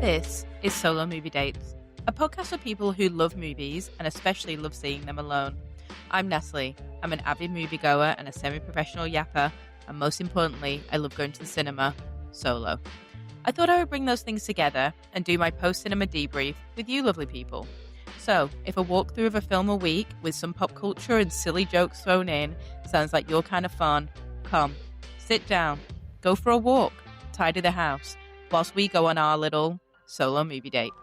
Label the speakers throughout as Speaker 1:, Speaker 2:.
Speaker 1: This is Solo Movie Dates, a podcast for people who love movies and especially love seeing them alone. I'm Nestle. I'm an avid moviegoer and a semi-professional yapper, and most importantly, I love going to the cinema solo. I thought I would bring those things together and do my post-cinema debrief with you lovely people. So, if a walkthrough of a film a week with some pop culture and silly jokes thrown in sounds like your kind of fun, come, sit down, go for a walk, tidy the house, whilst we go on our little solo movie date.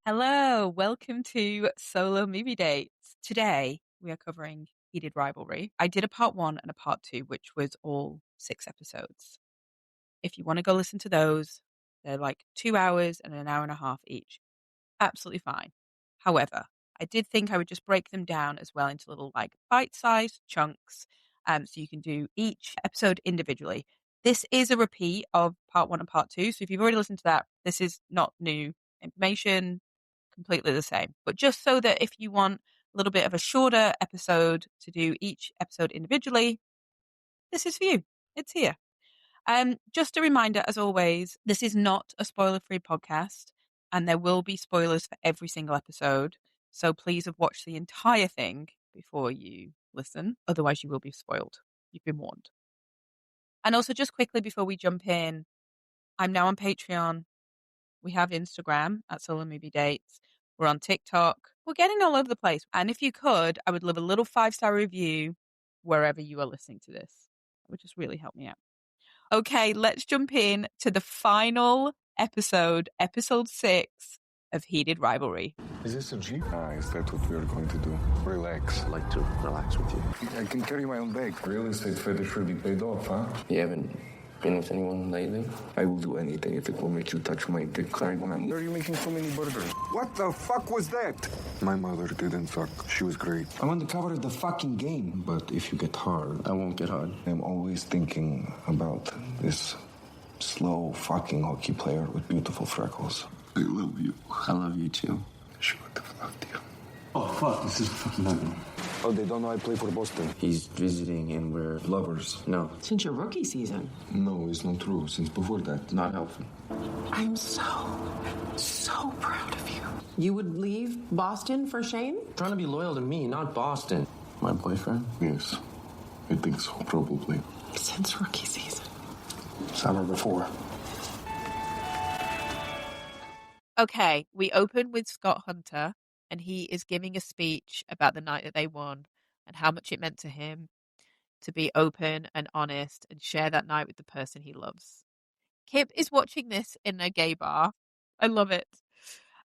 Speaker 1: Hello, welcome to Solo Movie Dates. Today, we are covering Heated Rivalry. I did a part 1 and a part 2, which was all 6 episodes. If you want to go listen to those, they're like 2 hours and an hour and a half each. Absolutely fine. However, I did think I would just break them down as well into little like bite-sized chunks, so you can do each episode individually. This is a repeat of part 1 and part 2, so if you've already listened to that, this is not new information, completely the same. But just so that if you want a little bit of a shorter episode to do each episode individually, this is for you. It's here. Just a reminder, as always, this is not a spoiler-free podcast, and there will be spoilers for every single episode. So please have watched the entire thing before you listen. Otherwise, you will be spoiled. You've been warned. And also, just quickly before we jump in, I'm now on Patreon. We have Instagram at Solo Movie Dates. We're on TikTok. We're getting all over the place. And if you could, I would leave a little 5-star review wherever you are listening to this. It would just really help me out. Okay, let's jump in to the final episode 6 of Heated Rivalry.
Speaker 2: Is this a Jeep? Is that what we're going to do? Relax.
Speaker 3: I'd like to relax with you.
Speaker 2: I can carry my own bag. Real estate fetish really paid off, huh?
Speaker 3: You haven't been with anyone lately?
Speaker 2: I will do anything if it will make you touch my dick. Sorry, man. Why are you making so many burgers? What the fuck was that? My mother didn't suck. She was great.
Speaker 4: I'm on the cover of the fucking game.
Speaker 2: But if you get hard,
Speaker 3: I won't get hard.
Speaker 2: I'm always thinking about this slow fucking hockey player with beautiful freckles. I love you.
Speaker 3: I love you too.
Speaker 2: She would have loved you.
Speaker 4: Oh, fuck, this is fucking ugly.
Speaker 2: Oh, they don't know I play for Boston.
Speaker 3: He's visiting and we're
Speaker 2: Lovers.
Speaker 3: No,
Speaker 5: Since your rookie season.
Speaker 2: No, it's not true. Since before that.
Speaker 3: not helpful.
Speaker 5: I'm so proud of you. You would leave Boston for Shane?
Speaker 3: Trying to be loyal to me, not Boston. My boyfriend?
Speaker 2: Yes. I think so, probably.
Speaker 5: Since rookie season.
Speaker 2: Summer before.
Speaker 1: Okay, we open with Scott Hunter, and he is giving a speech about the night that they won and how much it meant to him to be open and honest and share that night with the person he loves. Kip is watching this in a gay bar. I love it.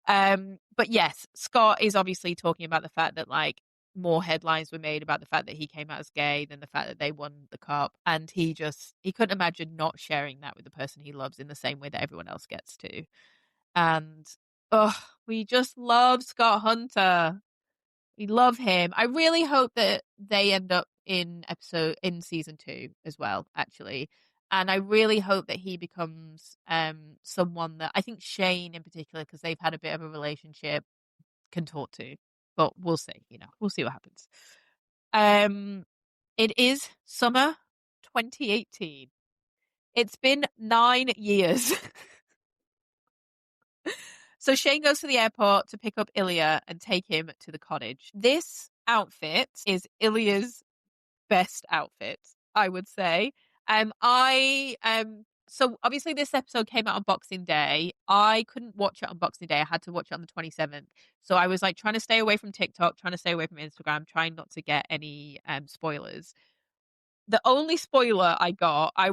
Speaker 1: But yes, Scott is obviously talking about the fact that like more headlines were made about the fact that he came out as gay than the fact that they won the cup, and he couldn't imagine not sharing that with the person he loves in the same way that everyone else gets to. And we just love Scott Hunter. We love him. I really hope that they end up in season 2 as well, actually. And I really hope that he becomes someone that I think Shane in particular, because they've had a bit of a relationship, can talk to. But we'll see, we'll see what happens. It is summer 2018. It's been 9 years. So Shane goes to the airport to pick up Ilya and take him to the cottage. This outfit is Ilya's best outfit, I would say. So obviously this episode came out on Boxing Day. I couldn't watch it on Boxing Day. I had to watch it on the 27th. So I was like trying to stay away from TikTok, trying to stay away from Instagram, trying not to get any spoilers. The only spoiler I got, I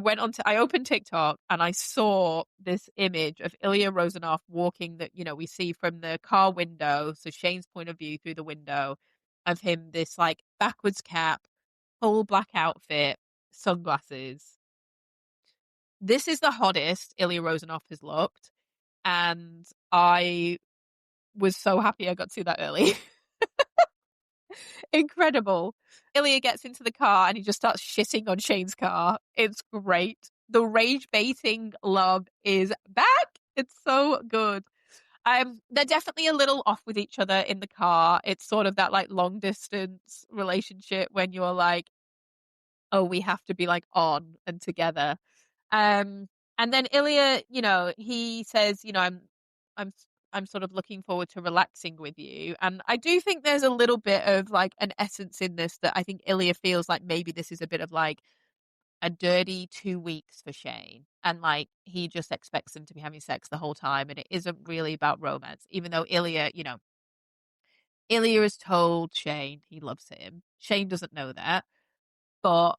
Speaker 1: opened TikTok and I saw this image of Ilya Rozanov walking that, we see from the car window. So Shane's point of view through the window of him, this like backwards cap, full black outfit, sunglasses. This is the hottest Ilya Rozanov has looked. And I was so happy I got to that early. Incredible. Ilya gets into the car and he just starts shitting on Shane's car. It's great. The rage baiting love is back. It's so good. They're definitely a little off with each other in the car. It's sort of that like long distance relationship when you're like, oh, we have to be like on and together. And then Ilya, he says, I'm I'm sort of looking forward to relaxing with you. And I do think there's a little bit of like an essence in this that I think Ilya feels like maybe this is a bit of like a dirty 2 weeks for Shane. And like he just expects them to be having sex the whole time. And it isn't really about romance, even though Ilya has told Shane he loves him. Shane doesn't know that. But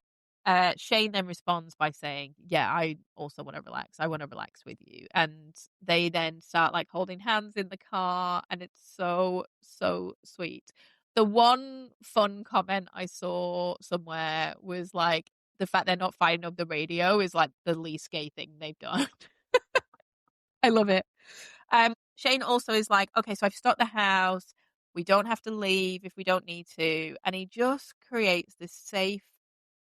Speaker 1: Shane then responds by saying, yeah, I also want to relax. I want to relax with you. And they then start like holding hands in the car. And it's so, so sweet. The one fun comment I saw somewhere was like the fact they're not fighting over the radio is like the least gay thing they've done. I love it. Shane also is like, okay, so I've stocked the house. We don't have to leave if we don't need to. And he just creates this safe,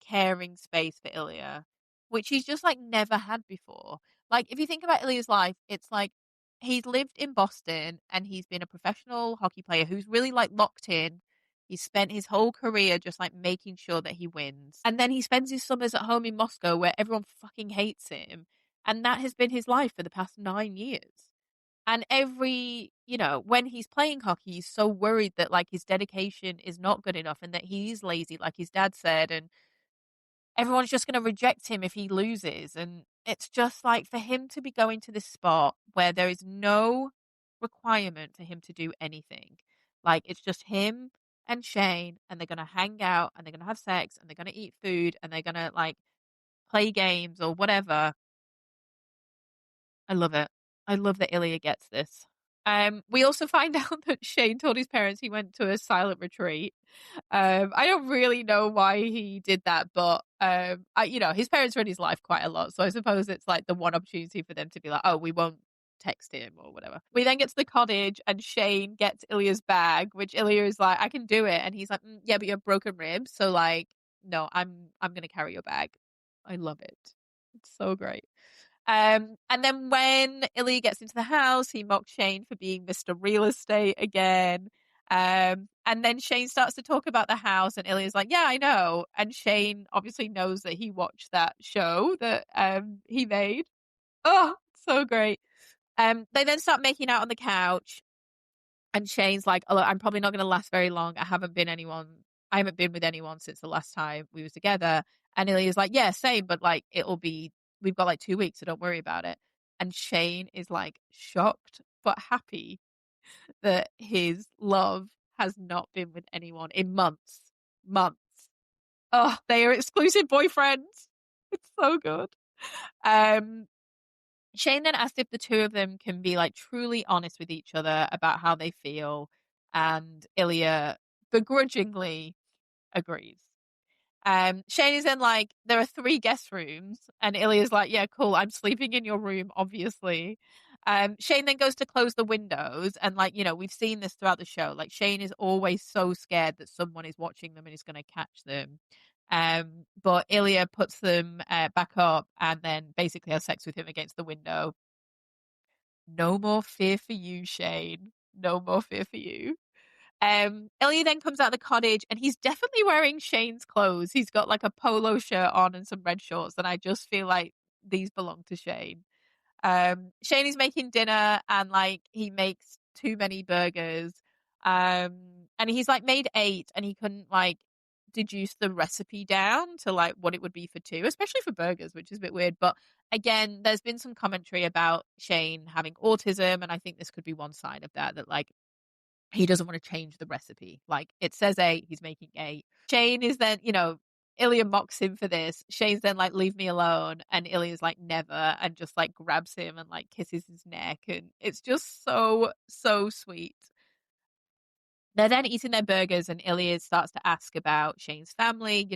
Speaker 1: caring space for Ilya, which he's just like never had before. Like, if you think about Ilya's life, it's like he's lived in Boston and he's been a professional hockey player who's really like locked in. He's spent his whole career just like making sure that he wins. And then he spends his summers at home in Moscow where everyone fucking hates him. And that has been his life for the past 9 years. And when he's playing hockey, he's so worried that like his dedication is not good enough and that he's lazy, like his dad said, and everyone's just going to reject him if he loses. And it's just like for him to be going to this spot where there is no requirement for him to do anything. Like it's just him and Shane, and they're going to hang out and they're going to have sex and they're going to eat food and they're going to like play games or whatever. I love it. I love that Ilya gets this. We also find out that Shane told his parents he went to a silent retreat. I don't really know why he did that, but his parents are in his life quite a lot, so I suppose it's like the one opportunity for them to be like, oh, we won't text him or whatever. We then get to the cottage, and Shane gets Ilya's bag, which Ilya is like, I can do it, and he's like, yeah, but you have broken ribs, so like, no, I'm gonna carry your bag. I love it. It's so great. And then when Ilya gets into the house, he mocks Shane for being Mr. Real Estate again. And then Shane starts to talk about the house, and Ilya's like, yeah, I know. And Shane obviously knows that he watched that show that he made. Oh, so great. They then start making out on the couch, and Shane's like, oh, look, I'm probably not going to last very long. I haven't been with anyone since the last time we was together. And Ilya's like, yeah, same, but like we've got like 2 weeks, so don't worry about it. And Shane is like shocked but happy that his love has not been with anyone in months. Months. Oh, they are exclusive boyfriends. It's so good. Shane then asked if the two of them can be like truly honest with each other about how they feel, and Ilya begrudgingly agrees. Shane is then like, there are 3 guest rooms, and Ilya's like, yeah, cool, I'm sleeping in your room, obviously. Shane then goes to close the windows, and like, we've seen this throughout the show. Like Shane is always so scared that someone is watching them and is going to catch them. But Ilya puts them back up and then basically has sex with him against the window. No more fear for you, Shane. No more fear for you. Ilya then comes out of the cottage and he's definitely wearing Shane's clothes. He's got like a polo shirt on and some red shorts, and I just feel like these belong to Shane. Shane is making dinner and like he makes too many burgers. And he's like made 8 and he couldn't like deduce the recipe down to like what it would be for 2, especially for burgers, which is a bit weird. But again, there's been some commentary about Shane having autism, and I think this could be one side of that like he doesn't want to change the recipe. Like it says 8, he's making 8. Shane is then, Ilya mocks him for this. Shane's then like, leave me alone. And Ilya's like, never. And just like grabs him and like kisses his neck. And it's just so, so sweet. They're then eating their burgers, and Ilya starts to ask about Shane's family.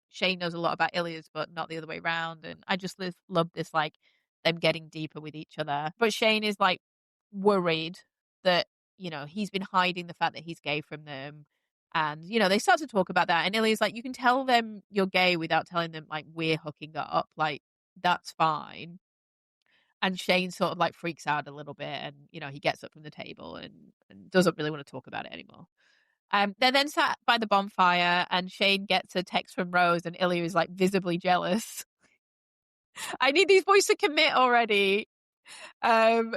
Speaker 1: Shane knows a lot about Ilya's, but not the other way around. And I just love this, like them getting deeper with each other. But Shane is like worried that, he's been hiding the fact that he's gay from them. And, they start to talk about that. And Ilya's like, you can tell them you're gay without telling them like we're hooking up. Like, that's fine. And Shane sort of like freaks out a little bit, and, he gets up from the table and doesn't really want to talk about it anymore. They're then sat by the bonfire, and Shane gets a text from Rose, and Ilya is like visibly jealous. I need these boys to commit already. And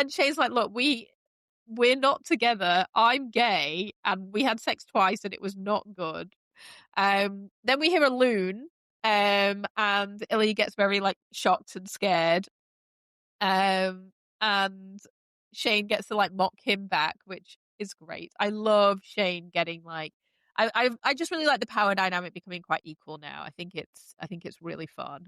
Speaker 1: Shane's like, look, we're not together. I'm gay, and we had sex twice, and it was not good. Then we hear a loon, and Ilya gets very like shocked and scared. And Shane gets to like mock him back, which is great. I love Shane getting like, I just really like the power dynamic becoming quite equal now. I think it's really fun.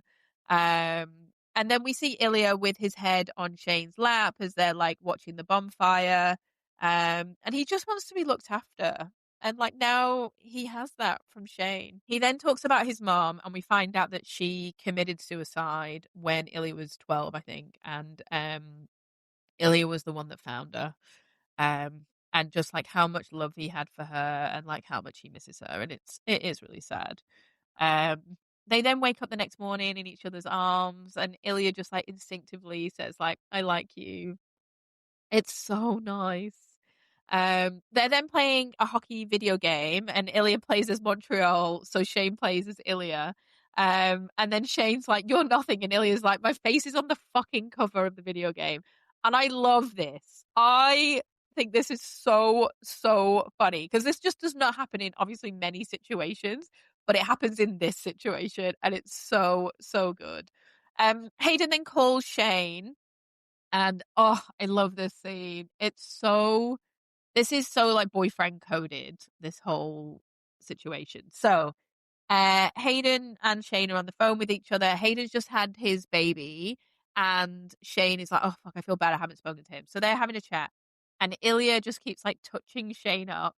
Speaker 1: And then we see Ilya with his head on Shane's lap as they're like watching the bonfire. And he just wants to be looked after. And like now he has that from Shane. He then talks about his mom, and we find out that she committed suicide when Ilya was 12, I think. And Ilya was the one that found her. And just like how much love he had for her, and like how much he misses her. And it is really sad. They then wake up the next morning in each other's arms, and Ilya just like instinctively says like, I like you. It's so nice. They're then playing a hockey video game, and Ilya plays as Montreal, so Shane plays as Ilya. And then Shane's like, you're nothing, and Ilya's like, my face is on the fucking cover of the video game. And I love this. I think this is so, so funny, because this just does not happen in obviously many situations, but it happens in this situation, and it's so, so good. Hayden then calls Shane, and oh, I love this scene. This is so like boyfriend coded, this whole situation. So Hayden and Shane are on the phone with each other. Hayden's just had his baby, and Shane is like, oh fuck, I feel bad I haven't spoken to him. So they're having a chat, and Ilya just keeps like touching Shane up.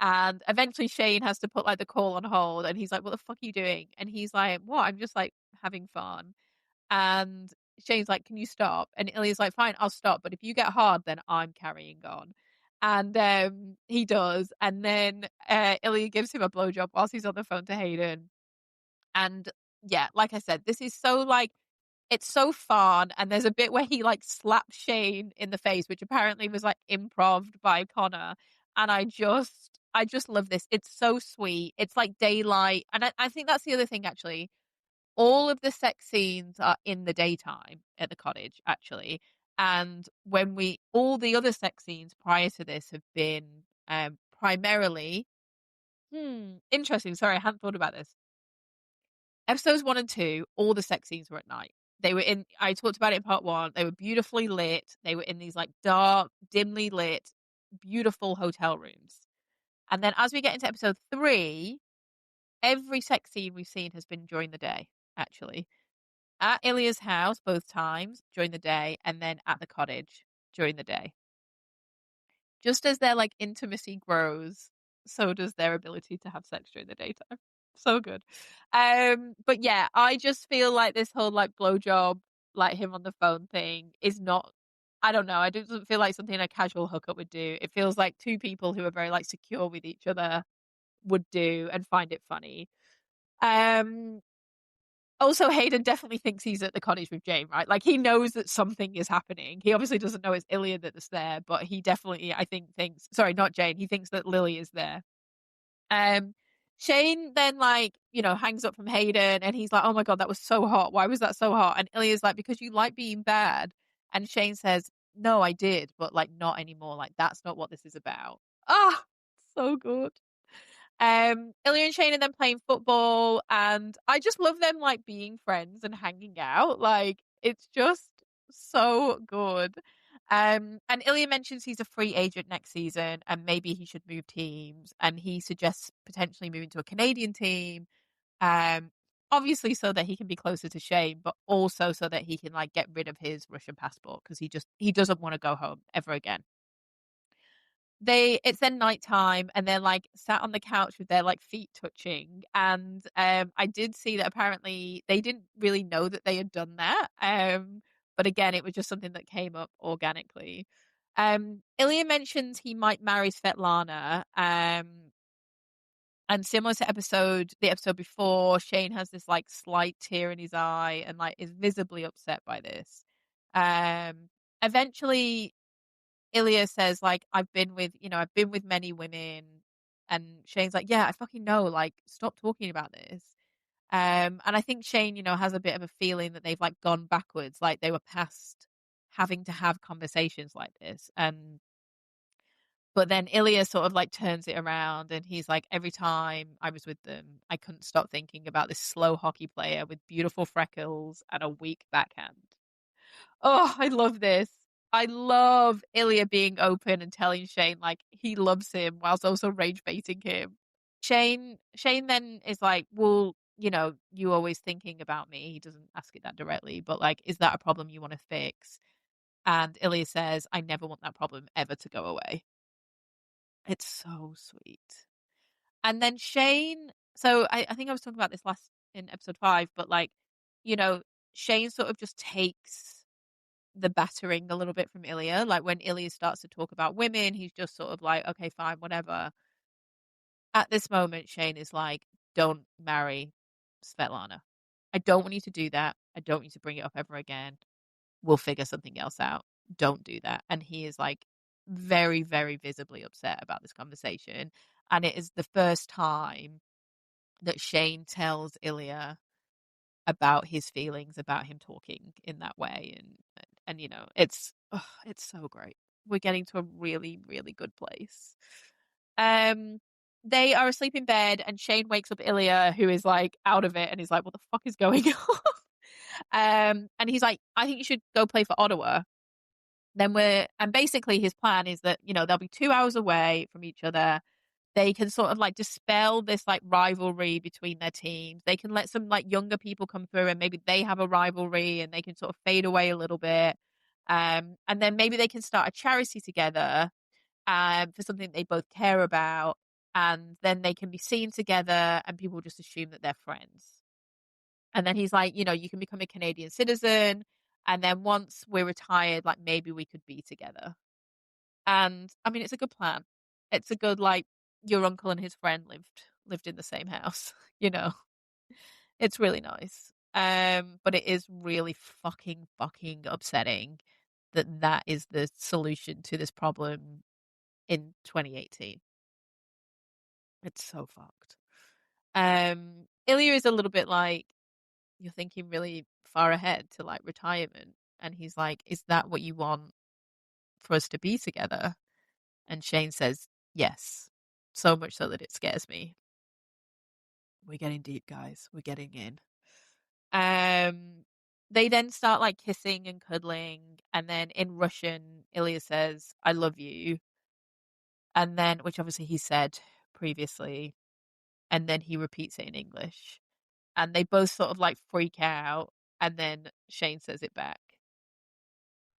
Speaker 1: And eventually Shane has to put like the call on hold, and he's like, what the fuck are you doing? And he's like, what? I'm just like having fun. And Shane's like, can you stop? And Ilya's like, fine, I'll stop. But if you get hard, then I'm carrying on. And he does. And then Ilya gives him a blowjob whilst he's on the phone to Hayden. And yeah, like I said, this is so like, it's so fun. And there's a bit where he like slaps Shane in the face, which apparently was like improv by Connor. And I just love this. It's so sweet. It's like daylight. And I think that's the other thing, actually. All of the sex scenes are in the daytime at the cottage, actually. And all the other sex scenes prior to this have been primarily, interesting. Sorry, I hadn't thought about this. Episodes 1 and 2, all the sex scenes were at night. I talked about it in part 1. They were beautifully lit. They were in these like dark, dimly lit, beautiful hotel rooms. And then as we get into episode 3, every sex scene we've seen has been during the day, actually. At Ilya's house, both times during the day, and then at the cottage during the day. Just as their like intimacy grows, so does their ability to have sex during the daytime. So good. But yeah, I just feel like this whole like blowjob, like him on the phone thing is not, I don't know, it doesn't feel like something a casual hookup would do. It feels like two people who are very like secure with each other would do and find it funny. Also, Hayden definitely thinks he's at the cottage with Jane, right? Like, he knows that something is happening. He obviously doesn't know it's Ilya that's there, but he definitely, I think, thinks, sorry, not Jane, he thinks that Lily is there. Shane then, like, hangs up from Hayden, and he's like, oh my God, that was so hot. Why was that so hot? And Ilya's like, because you like being bad. And Shane says, no, I did, but, like, not anymore. Like, that's not what this is about. Ah, so good. Ilya and Shane are then playing football, and I just love them like being friends and hanging out. Like, it's just so good. And Ilya mentions he's a free agent next season, and maybe he should move teams. And he suggests potentially moving to a Canadian team. Um, Obviously so that he can be closer to Shane, but also so that he can like get rid of his Russian passport, because he doesn't want to go home ever again. It's then nighttime, and they're like sat on the couch with their like feet touching. And I did see that apparently they didn't really know that they had done that. But again, it was just something that came up organically. Ilya mentions he might marry Svetlana. And similar to the episode before, Shane has this like slight tear in his eye and like is visibly upset by this. Eventually Ilya says, like, I've been with many women. And Shane's like, yeah, I fucking know. Like, stop talking about this. And I think Shane, has a bit of a feeling that they've like gone backwards, like they were past having to have conversations like this. But then Ilya sort of like turns it around and he's like, every time I was with them, I couldn't stop thinking about this slow hockey player with beautiful freckles and a weak backhand. Oh, I love this. I love Ilya being open and telling Shane like he loves him whilst also rage baiting him. Shane then is like, well, you always thinking about me. He doesn't ask it that directly, but like, is that a problem you want to fix? And Ilya says, I never want that problem ever to go away. It's so sweet. And then Shane, so I think I was talking about this last in episode 5, but like, you know, Shane sort of just takes the battering a little bit from Ilya. Like when Ilya starts to talk about women, he's just sort of like, okay, fine, whatever. At this moment, Shane is like, don't marry Svetlana. I don't want you to do that. I don't want you to bring it up ever again. We'll figure something else out. Don't do that. And he is like very, very visibly upset about this conversation. And it is the first time that Shane tells Ilya about his feelings about him talking in that way. And it's so great. We're getting to a really, really good place. They are asleep in bed and Shane wakes up Ilya, who is like out of it, and he's like, what the fuck is going on? And he's like, I think you should go play for Ottawa. And basically his plan is that, they'll be 2 hours away from each other. They can sort of like dispel this like rivalry between their teams. They can let some like younger people come through and maybe they have a rivalry and they can sort of fade away a little bit. And then maybe they can start a charity together for something they both care about. And then they can be seen together and people just assume that they're friends. And then he's like, you can become a Canadian citizen. And then once we're retired, like maybe we could be together. And I mean, it's a good plan. It's a good, like, your uncle and his friend lived in the same house, It's really nice. But it is really fucking upsetting that is the solution to this problem in 2018. It's so fucked. Ilya is a little bit like, you're thinking really far ahead to like retirement. And he's like, is that what you want for us to be together? And Shane says, yes. So much so that it scares me. We're getting deep, guys. We're getting in. They then start like kissing and cuddling. And then in Russian, Ilya says, I love you. And then, which obviously he said previously. And then he repeats it in English. And they both sort of like freak out. And then Shane says it back.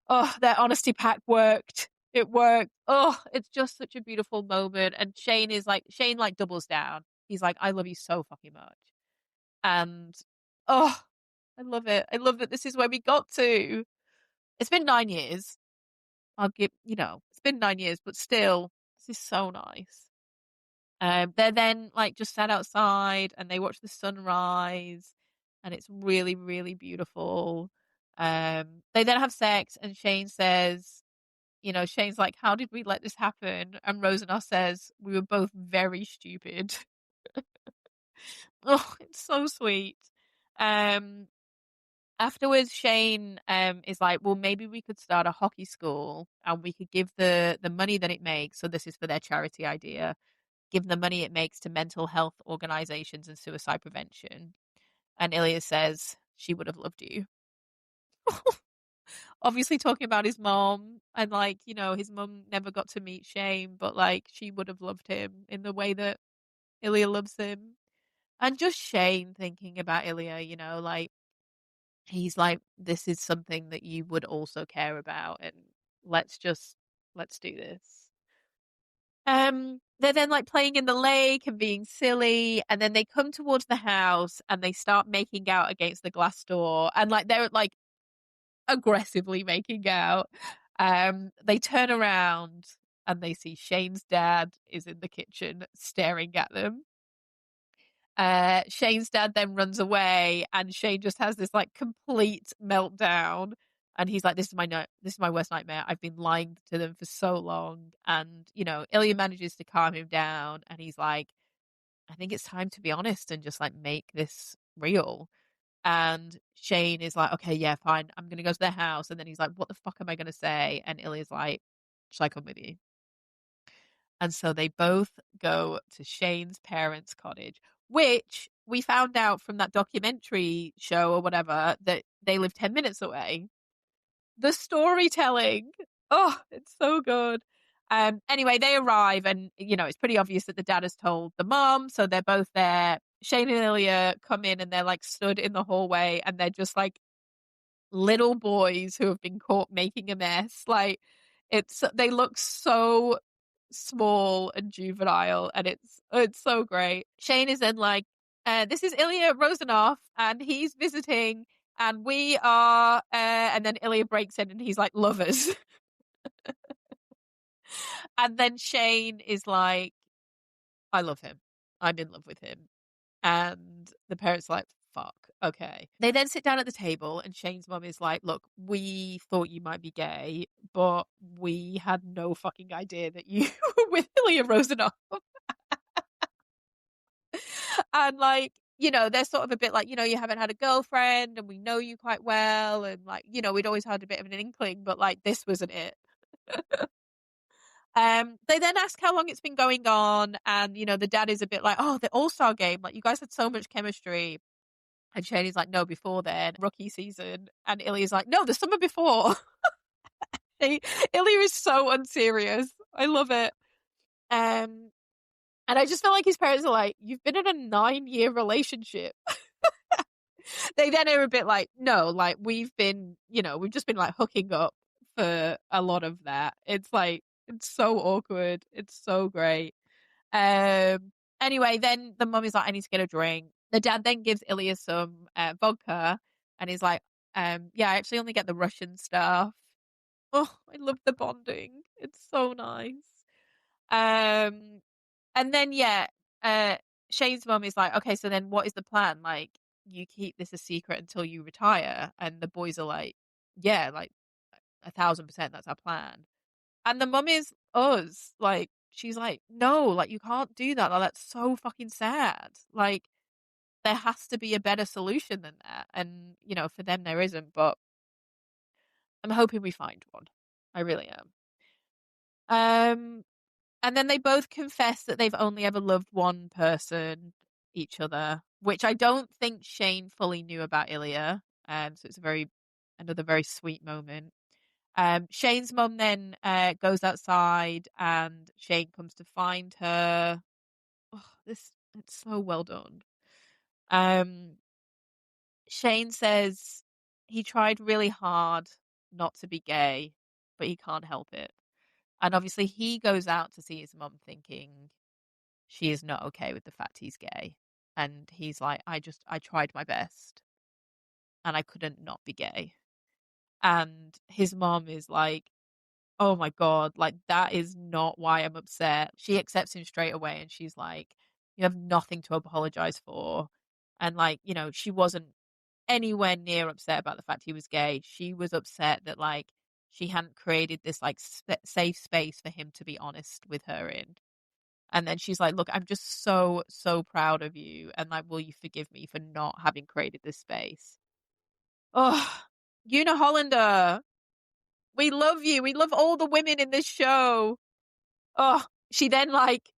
Speaker 1: Oh, their honesty pact worked. It worked. Oh, it's just such a beautiful moment. And Shane like doubles down. He's like, I love you so fucking much. And oh, I love it. I love that this is where we got to. It's been 9 years. It's been 9 years, but still, this is so nice. They're then like just sat outside and they watch the sunrise and it's really, really beautiful. They then have sex and Shane says, Shane's like, how did we let this happen? And Rosanna says, we were both very stupid. Oh, it's so sweet. Afterwards, Shane is like, well, maybe we could start a hockey school and we could give the money that it makes. So this is for their charity idea. Give the money it makes to mental health organizations and suicide prevention. And Ilya says, she would have loved you. Obviously talking about his mom and like, his mom never got to meet Shane, but like she would have loved him in the way that Ilya loves him. And just Shane thinking about Ilya, like he's like, this is something that you would also care about and let's do this. They're then like playing in the lake and being silly, and then they come towards the house and they start making out against the glass door, and like they're like aggressively making out. They turn around and they see Shane's dad is in the kitchen staring at them. Shane's dad then runs away and Shane just has this like complete meltdown.
Speaker 6: And he's like, this is my worst nightmare. I've been lying to them for so long. And, Ilya manages to calm him down. And he's like, I think it's time to be honest and just like make this real. And Shane is like, okay, yeah, fine. I'm going to go to their house. And then he's like, what the fuck am I going to say? And Ilya's like, shall I come with you? And so they both go to Shane's parents' cottage, which we found out from that documentary show or whatever that they live 10 minutes away. The storytelling. Oh, it's so good. Anyway, they arrive and, it's pretty obvious that the dad has told the mom. So they're both there. Shane and Ilya come in and they're like stood in the hallway and they're just like little boys who have been caught making a mess. Like they look so small and juvenile and it's so great. Shane is then like, this is Ilya Rozanov and he's visiting and we are, and then Ilya breaks in and he's like, lovers. And then Shane is like, I love him. I'm in love with him. And the parents are like, fuck, okay. They then sit down at the table and Shane's mum is like, look, we thought you might be gay, but we had no fucking idea that you were with Ilya Rozanov. And like, they're sort of a bit like, you haven't had a girlfriend and we know you quite well. And like, we'd always had a bit of an inkling, but like, this wasn't it. They then ask how long it's been going on. And, the dad is a bit like, oh, the All-Star game. Like, you guys had so much chemistry. And Shane like, no, before then, rookie season. And Ilya's like, no, the summer before. Ilya is so unserious. I love it. And I just feel like his parents are like, you've been in a 9-year relationship. They then are a bit like, no, like we've just been like hooking up for a lot of that. It's like, it's so awkward. It's so great. Anyway, then the mum is like, I need to get a drink. The dad then gives Ilya some vodka and he's like, yeah, I actually only get the Russian stuff. Oh, I love the bonding. It's so nice. And then, yeah, Shane's mum is like, okay, so then what is the plan? Like, you keep this a secret until you retire. And the boys are like, yeah, like 1,000%, that's our plan. And the mum is us. Like, she's like, no, like, you can't do that. Like, that's so fucking sad. Like, there has to be a better solution than that. And, for them, there isn't. But I'm hoping we find one. I really am. And then they both confess that they've only ever loved one person, each other, which I don't think Shane fully knew about Ilya. So it's another very sweet moment. Shane's mum then goes outside and Shane comes to find her. Oh, it's so well done. Shane says he tried really hard not to be gay, but he can't help it. And obviously he goes out to see his mum thinking she is not okay with the fact he's gay. And he's like, I tried my best and I couldn't not be gay. And his mom is like, oh my God, like that is not why I'm upset. She accepts him straight away and she's like, you have nothing to apologize for. And like, she wasn't anywhere near upset about the fact he was gay. She was upset that like she hadn't created this like safe space for him to be honest with her in. And then she's like, look, I'm just so, so proud of you. And like, will you forgive me for not having created this space? Oh, Una Hollander, we love you. We love all the women in this show. Oh, she then like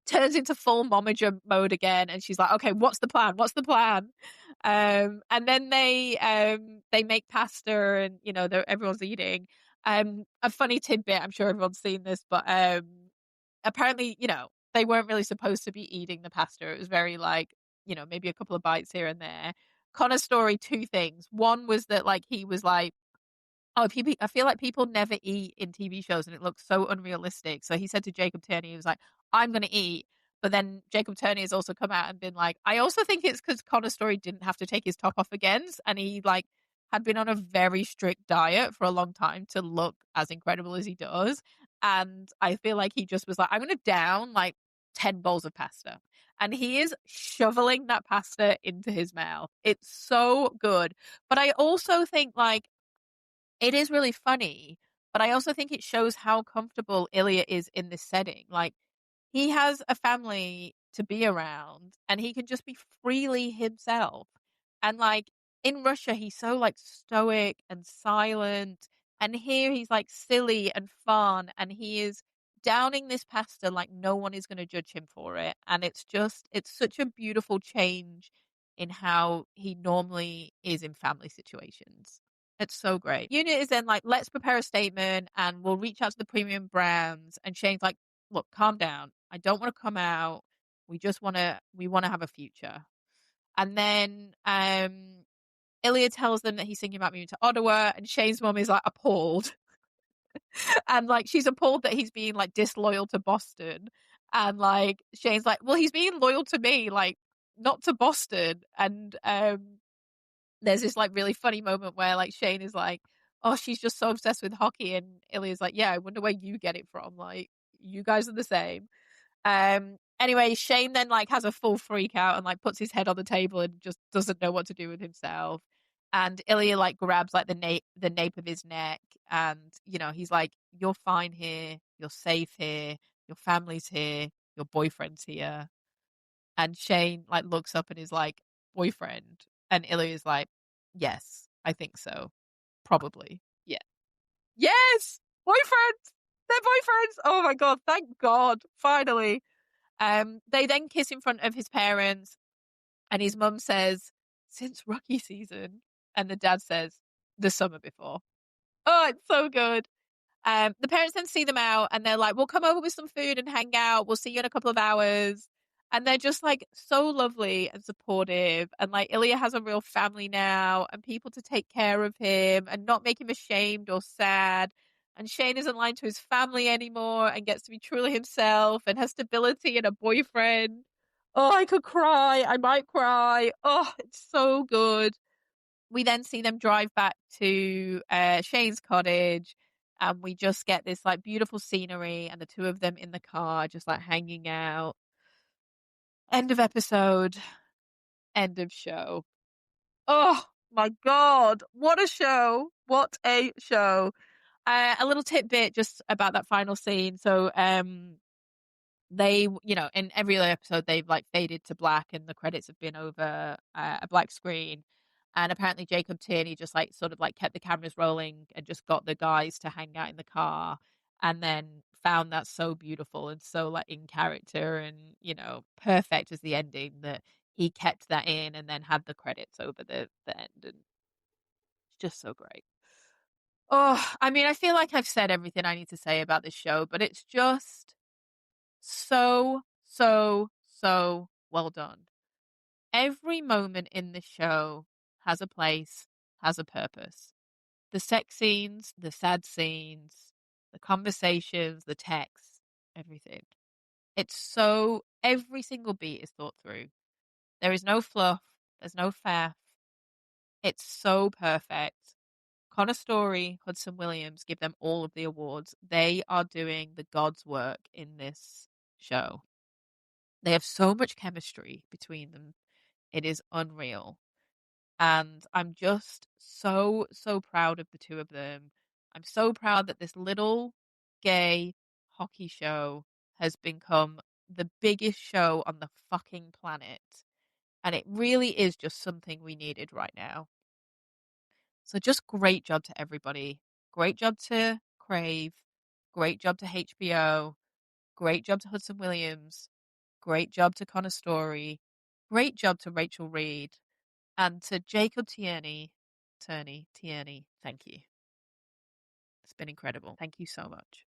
Speaker 6: turns into full momager mode again. And she's like, okay, what's the plan? What's the plan? And then they make pasta and, everyone's eating. A funny tidbit, I'm sure everyone's seen this, but apparently, they weren't really supposed to be eating the pasta. It was very like, maybe a couple of bites here and there. Connor's story, 2 things. One was that like he was like, oh, I feel like people never eat in TV shows and it looks so unrealistic. So he said to Jacob Turney, he was like, I'm going to eat. But then Jacob Turney has also come out and been like, I also think it's because Connor's story didn't have to take his top off again. And he like had been on a very strict diet for a long time to look as incredible as he does. And I feel like he just was like, I'm going to down like 10 bowls of pasta. And he is shoveling that pasta into his mouth. It's so good. But I also think like, It is really funny, but I also think it shows how comfortable Ilya is in this setting. Like, he has a family to be around and he can just be freely himself. And like in Russia, he's so like stoic and silent. And here he's like silly and fun. And he is downing this pasta like no one is going to judge him for it. And it's such a beautiful change in how he normally is in family situations. It's so great. Unit is then like, let's prepare a statement and we'll reach out to the premium brands. And Shane's like, look, calm down. I don't want to come out. We want to have a future. And then Ilya tells them that he's thinking about moving to Ottawa, and Shane's mom is like appalled. And like she's appalled that he's being like disloyal to Boston. And like Shane's like, well, he's being loyal to me, like not to Boston. And there's this like really funny moment where like Shane is like, oh, she's just so obsessed with hockey, and Ilya's like, yeah, I wonder where you get it from. Like, you guys are the same. Anyway, Shane then like has a full freak out and like puts his head on the table and just doesn't know what to do with himself. And Ilya like grabs like the nape of his neck, and you know, he's like, you're fine here, you're safe here, your family's here, your boyfriend's here. And Shane like looks up and is like, boyfriend? And Ilya is like, yes, I think so. Probably. Yeah. Yes! Boyfriends! They're boyfriends! Oh my god, thank God. Finally. They then kiss in front of his parents, and his mum says, since rookie season. And the dad says, the summer before. Oh, it's so good. The parents then see them out and they're like, we'll come over with some food and hang out. We'll see you in a couple of hours. And they're just like so lovely and supportive. And like Ilya has a real family now and people to take care of him and not make him ashamed or sad. And Shane isn't lying to his family anymore and gets to be truly himself and has stability and a boyfriend. Oh, I could cry. I might cry. Oh, it's so good. We then see them drive back to Shane's cottage, and we just get this like beautiful scenery and the two of them in the car just like hanging out. End of episode. End of show. Oh my god, what a show. What a show. A little tidbit just about that final scene. So they, you know, in every other episode they've like faded to black and the credits have been over a black screen. And apparently Jacob Tierney just like sort of like kept the cameras rolling and just got the guys to hang out in the car, and then found that so beautiful and so like in character and, you know, perfect as the ending, that he kept that in and then had the credits over the end. And it's just so great. Oh, I mean, I feel like I've said everything I need to say about this show, but it's just so well done. Every moment in this show has a place, has a purpose. The sex scenes, the sad scenes, the conversations, the texts, everything. It's so, every single beat is thought through. There is no fluff, there's no faff. It's so perfect. Connor Story, Hudson Williams, give them all of the awards. They are doing the God's work in this show. They have so much chemistry between them. It is unreal. And I'm just so proud of the two of them. I'm so proud that this little gay hockey show has become the biggest show on the fucking planet. And it really is just something we needed right now. So just great job to everybody. Great job to Crave. Great job to HBO. Great job to Hudson Williams. Great job to Connor Story. Great job to Rachel Reed. And to Jacob Tierney, thank you. It's been incredible. Thank you so much.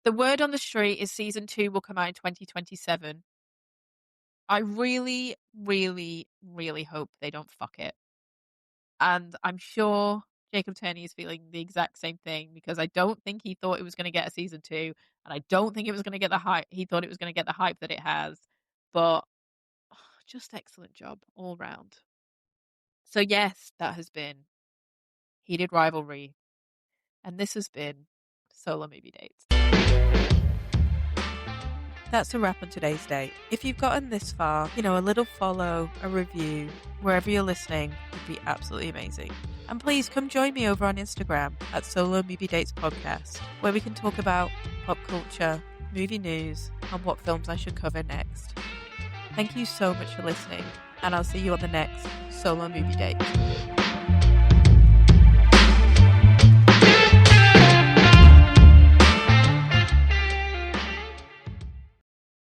Speaker 6: The word on the street is season 2 will come out in 2027. I really hope they don't fuck it. And I'm sure Jacob Tierney is feeling the exact same thing, because I don't think he thought it was going to get a season 2, and I don't think it was going to get the hype. He thought it was going to get the hype that it has, but just excellent job all round. So yes, that has been Heated Rivalry, and this has been Solo Movie Dates.
Speaker 1: That's a wrap on today's date. If you've gotten this far, a little follow, a review, wherever you're listening would be absolutely amazing.
Speaker 6: And please come join me over on Instagram at Solo Movie Dates Podcast, where we can talk about pop culture, movie news, and what films I should cover next. Thank you so much for listening, and I'll see you on the next Solo Movie Date.